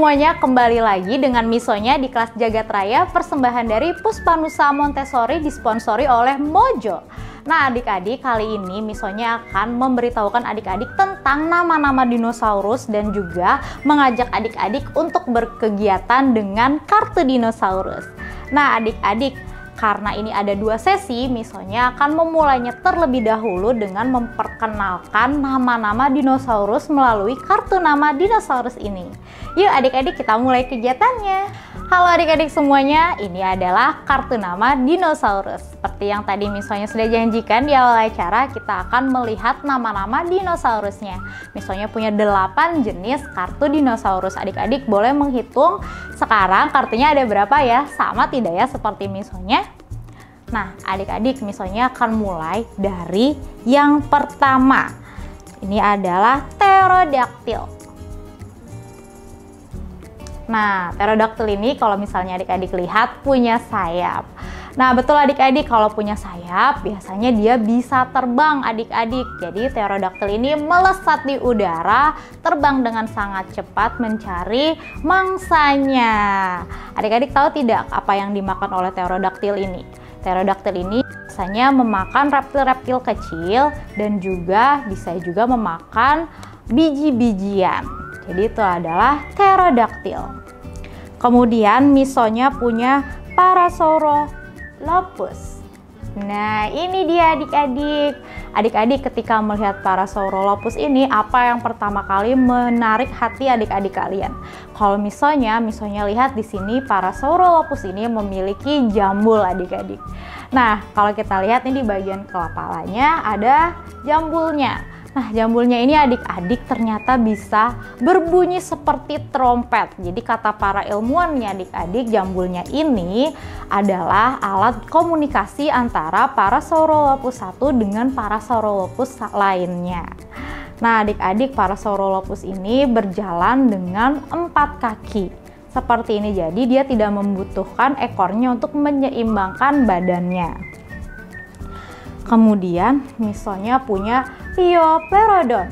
semuanya, kembali lagi dengan Misonya di kelas Jagat Raya, persembahan dari Puspanusa Montessori disponsori oleh Mojo. Nah adik-adik, kali ini Misonya akan memberitahukan adik-adik tentang nama-nama dinosaurus dan juga mengajak adik-adik untuk berkegiatan dengan kartu dinosaurus. Nah adik-adik, karena ini ada 2 sesi, Misonya akan memulainya terlebih dahulu dengan memperkenalkan nama-nama dinosaurus melalui kartu nama dinosaurus ini. Yuk adik-adik, kita mulai kegiatannya. Halo adik-adik semuanya, ini adalah kartu nama dinosaurus. Seperti yang tadi Misonya sudah janjikan di awal acara, kita akan melihat nama-nama dinosaurusnya. Misonya punya 8 jenis kartu dinosaurus. Adik-adik boleh menghitung sekarang kartunya ada berapa ya? Sama tidak ya seperti Misonya? Nah adik-adik, Misonya akan mulai dari yang pertama. Ini adalah pterodactyl. Nah, pterodactyl ini kalau misalnya adik-adik lihat punya sayap. Nah, betul adik-adik, kalau punya sayap biasanya dia bisa terbang adik-adik. Jadi pterodactyl ini melesat di udara, terbang dengan sangat cepat mencari mangsanya. Adik-adik tahu tidak apa yang dimakan oleh pterodactyl ini? Pterodactyl ini biasanya memakan reptil-reptil kecil dan juga bisa juga memakan biji-bijian. Jadi itu adalah pterodactyl. Kemudian Misonya punya Parasaurolophus. Nah ini dia adik-adik. Adik-adik ketika melihat Parasaurolophus ini, apa yang pertama kali menarik hati adik-adik kalian? Kalau Misonya lihat di sini Parasaurolophus ini memiliki jambul adik-adik. Nah kalau kita lihat ini di bagian kepalanya ada jambulnya. Nah jambulnya ini adik-adik ternyata bisa berbunyi seperti trompet. Jadi kata para ilmuwan nih adik-adik, jambulnya ini adalah alat komunikasi antara Parasaurolophus 1 dengan Parasaurolophus lainnya. Nah adik-adik, Parasaurolophus ini berjalan dengan 4 kaki. Seperti ini, jadi dia tidak membutuhkan ekornya untuk menyeimbangkan badannya. Kemudian Misonya punya Liopleurodon.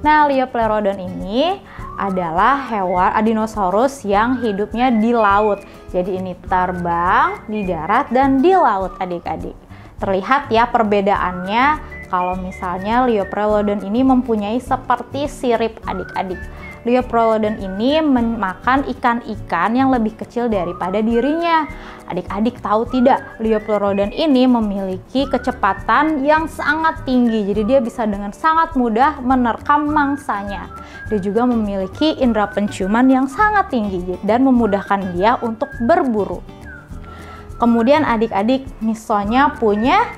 Nah, Liopleurodon ini adalah hewan dinosaurus yang hidupnya di laut. Jadi ini terbang, di darat, dan di laut adik-adik. Terlihat ya perbedaannya kalau misalnya Liopleurodon ini mempunyai seperti sirip adik-adik. Liopleurodon ini memakan ikan-ikan yang lebih kecil daripada dirinya. Adik-adik tahu tidak, Liopleurodon ini memiliki kecepatan yang sangat tinggi. Jadi dia bisa dengan sangat mudah menerkam mangsanya. Dia juga memiliki indera penciuman yang sangat tinggi dan memudahkan dia untuk berburu. Kemudian adik-adik, Misonya punya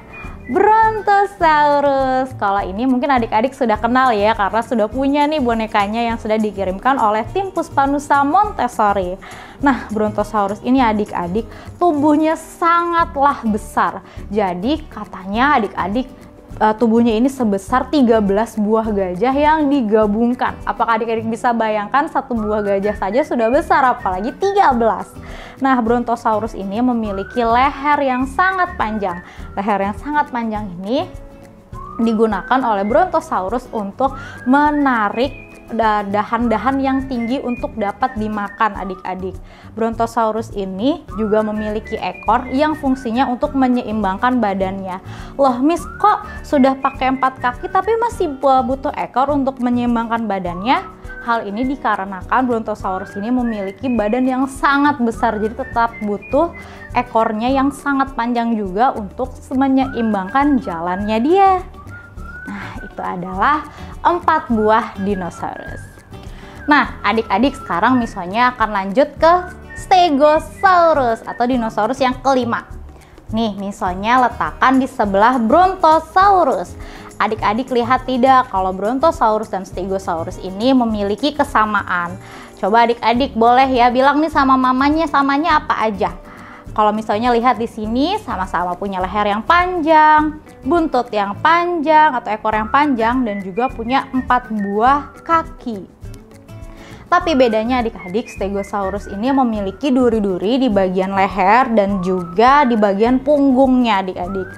Brontosaurus. Kalau ini mungkin adik-adik sudah kenal ya, karena sudah punya nih bonekanya yang sudah dikirimkan oleh tim Puspanusa Montessori. Nah, Brontosaurus ini adik-adik tubuhnya sangatlah besar. Jadi katanya adik-adik tubuhnya ini sebesar 13 buah gajah yang digabungkan. Apakah adik-adik bisa bayangkan satu buah gajah saja sudah besar, apalagi 13. Nah, Brontosaurus ini memiliki leher yang sangat panjang. Leher yang sangat panjang ini digunakan oleh Brontosaurus untuk menarik dahan-dahan yang tinggi untuk dapat dimakan adik-adik. Brontosaurus ini juga memiliki ekor yang fungsinya untuk menyeimbangkan badannya. Loh Miss, kok sudah pakai 4 kaki tapi masih butuh ekor untuk menyeimbangkan badannya? Hal ini dikarenakan Brontosaurus ini memiliki badan yang sangat besar, jadi tetap butuh ekornya yang sangat panjang juga untuk menyeimbangkan jalannya dia. Nah, itu adalah 4 buah dinosaurus. Nah, adik-adik sekarang Misonya akan lanjut ke Stegosaurus atau dinosaurus yang kelima. Nih, Misonya letakkan di sebelah Brontosaurus. Adik-adik lihat tidak kalau Brontosaurus dan Stegosaurus ini memiliki kesamaan? Coba adik-adik boleh ya bilang nih sama mamanya, samanya apa aja? Kalau misalnya lihat di sini sama-sama punya leher yang panjang, buntut yang panjang atau ekor yang panjang, dan juga punya 4 buah kaki. Tapi bedanya adik-adik, Stegosaurus ini memiliki duri-duri di bagian leher dan juga di bagian punggungnya adik-adik.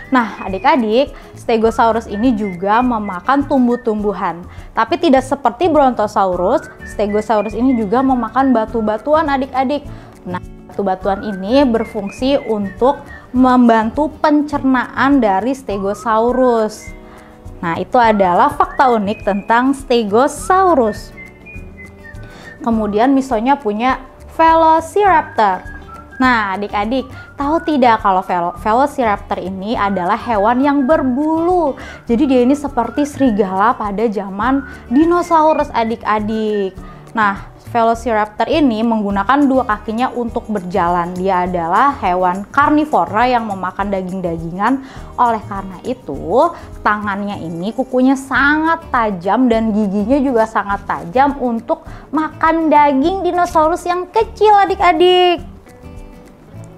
Nah adik-adik, Stegosaurus ini juga memakan tumbuh-tumbuhan. Tapi tidak seperti Brontosaurus, Stegosaurus ini juga memakan batu-batuan adik-adik. Nah, batu-batuan ini berfungsi untuk membantu pencernaan dari Stegosaurus. Nah, itu adalah fakta unik tentang Stegosaurus. Kemudian misalnya punya Velociraptor. Nah, adik-adik, tahu tidak kalau Velociraptor ini adalah hewan yang berbulu. Jadi dia ini seperti serigala pada zaman dinosaurus adik-adik. Nah, Velociraptor ini menggunakan dua kakinya untuk berjalan. Dia adalah hewan karnivora yang memakan daging-dagingan. Oleh karena itu, tangannya ini kukunya sangat tajam dan giginya juga sangat tajam untuk makan daging dinosaurus yang kecil adik-adik.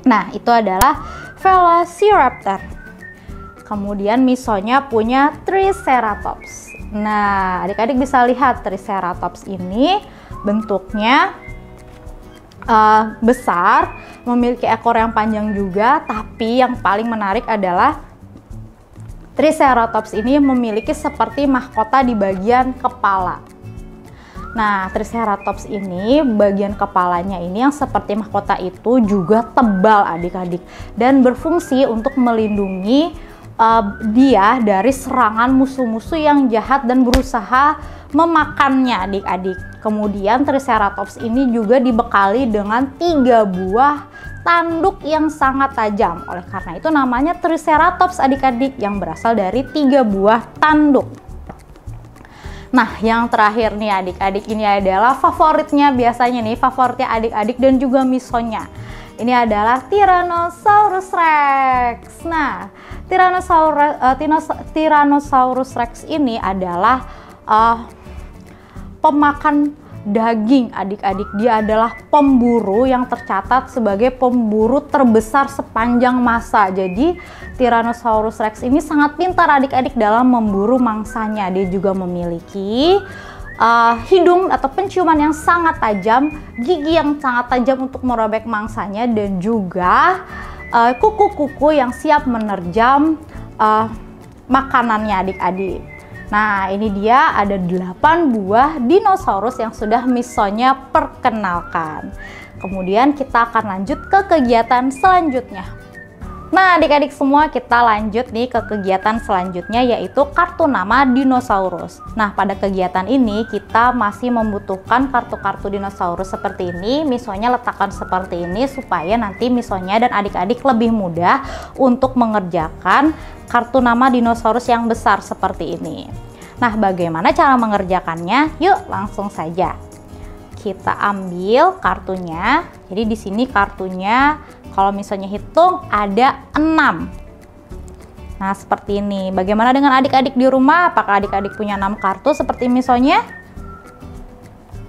Nah, itu adalah Velociraptor. Kemudian misalnya punya Triceratops. Nah, adik-adik bisa lihat Triceratops ini bentuknya besar, memiliki ekor yang panjang juga, tapi yang paling menarik adalah Triceratops ini memiliki seperti mahkota di bagian kepala. Nah, Triceratops ini bagian kepalanya ini yang seperti mahkota itu juga tebal adik-adik dan berfungsi untuk melindungi dia dari serangan musuh-musuh yang jahat dan berusaha memakannya adik-adik. Kemudian Triceratops ini juga dibekali dengan 3 buah tanduk yang sangat tajam. Oleh karena itu namanya Triceratops adik-adik yang berasal dari 3 buah tanduk. Nah, yang terakhir nih adik-adik, ini adalah favoritnya biasanya nih, favoritnya adik-adik dan juga misonya. Ini adalah Tyrannosaurus Rex. Nah, Tyrannosaurus Rex ini adalah pemakan daging adik-adik. Dia adalah pemburu yang tercatat sebagai pemburu terbesar sepanjang masa. Jadi Tyrannosaurus Rex ini sangat pintar adik-adik dalam memburu mangsanya. Dia juga memiliki hidung atau penciuman yang sangat tajam, gigi yang sangat tajam untuk merobek mangsanya, dan juga kuku-kuku yang siap menerjam makanannya adik-adik. Nah, ini dia ada 8 buah dinosaurus yang sudah misonya perkenalkan. Kemudian kita akan lanjut ke kegiatan selanjutnya. Nah, adik-adik semua, kita lanjut nih ke kegiatan selanjutnya, yaitu kartu nama dinosaurus. Nah, pada kegiatan ini kita masih membutuhkan kartu-kartu dinosaurus seperti ini. Misonya letakkan seperti ini supaya nanti misonya dan adik-adik lebih mudah untuk mengerjakan kartu nama dinosaurus yang besar seperti ini. Nah, bagaimana cara mengerjakannya? Yuk, langsung saja. Kita ambil kartunya. Jadi di sini kartunya kalau misalnya hitung ada 6. Nah, seperti ini. Bagaimana dengan adik-adik di rumah? Apakah adik-adik punya 6 kartu seperti misalnya?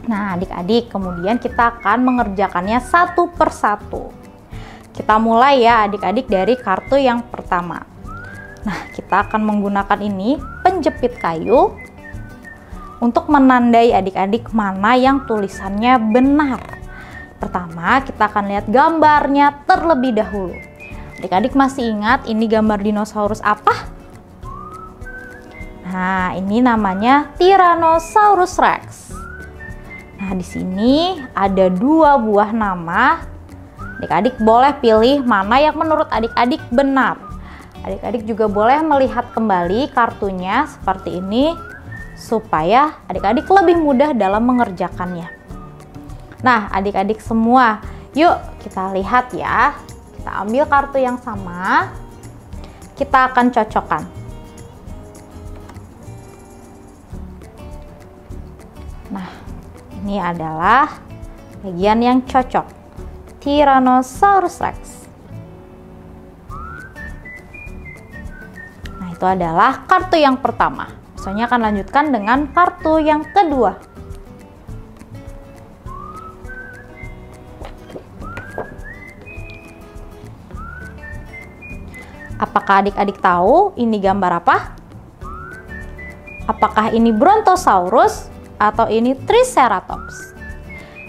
Nah, adik-adik, kemudian kita akan mengerjakannya satu persatu. Kita mulai ya adik-adik dari kartu yang pertama. Nah, kita akan menggunakan ini penjepit kayu untuk menandai adik-adik mana yang tulisannya benar. Pertama, kita akan lihat gambarnya terlebih dahulu. Adik-adik masih ingat ini gambar dinosaurus apa? Nah, ini namanya Tyrannosaurus Rex. Nah, di sini ada 2 buah nama. Adik-adik boleh pilih mana yang menurut adik-adik benar. Adik-adik juga boleh melihat kembali kartunya seperti ini supaya adik-adik lebih mudah dalam mengerjakannya. Nah, adik-adik semua, yuk kita lihat ya. Kita ambil kartu yang sama, kita akan cocokkan. Nah, ini adalah bagian yang cocok. Tyrannosaurus Rex. Nah, itu adalah kartu yang pertama. Misalnya akan lanjutkan dengan kartu yang kedua. Apakah adik-adik tahu ini gambar apa? Apakah ini Brontosaurus atau ini Triceratops?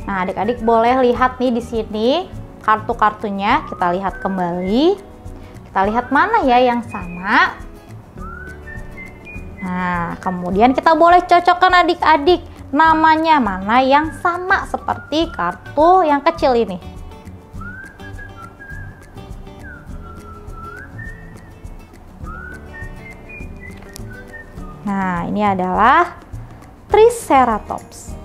Nah, adik-adik boleh lihat nih di sini kartu-kartunya. Kita lihat kembali. Kita lihat mana ya yang sama. Nah, kemudian kita boleh cocokkan adik-adik namanya mana yang sama seperti kartu yang kecil ini. Nah, ini adalah Triceratops.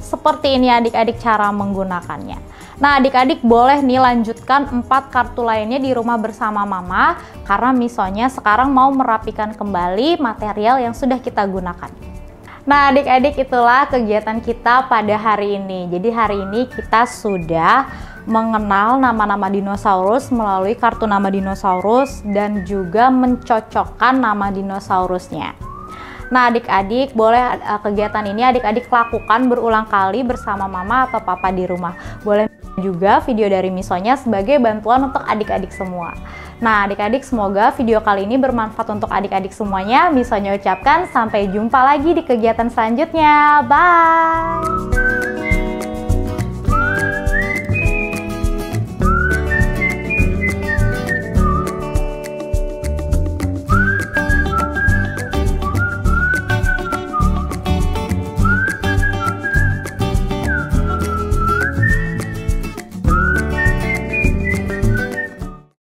Seperti ini adik-adik cara menggunakannya. Nah, adik-adik boleh nih lanjutkan 4 kartu lainnya di rumah bersama mama, karena misalnya sekarang mau merapikan kembali material yang sudah kita gunakan. Nah, adik-adik, itulah kegiatan kita pada hari ini. Jadi hari ini kita sudah mengenal nama-nama dinosaurus melalui kartu nama dinosaurus dan juga mencocokkan nama dinosaurusnya. Nah, adik-adik boleh kegiatan ini adik-adik lakukan berulang kali bersama mama atau papa di rumah. Boleh juga video dari Misonya sebagai bantuan untuk adik-adik semua. Nah, adik-adik, semoga video kali ini bermanfaat untuk adik-adik semuanya. Misonya ucapkan sampai jumpa lagi di kegiatan selanjutnya. Bye!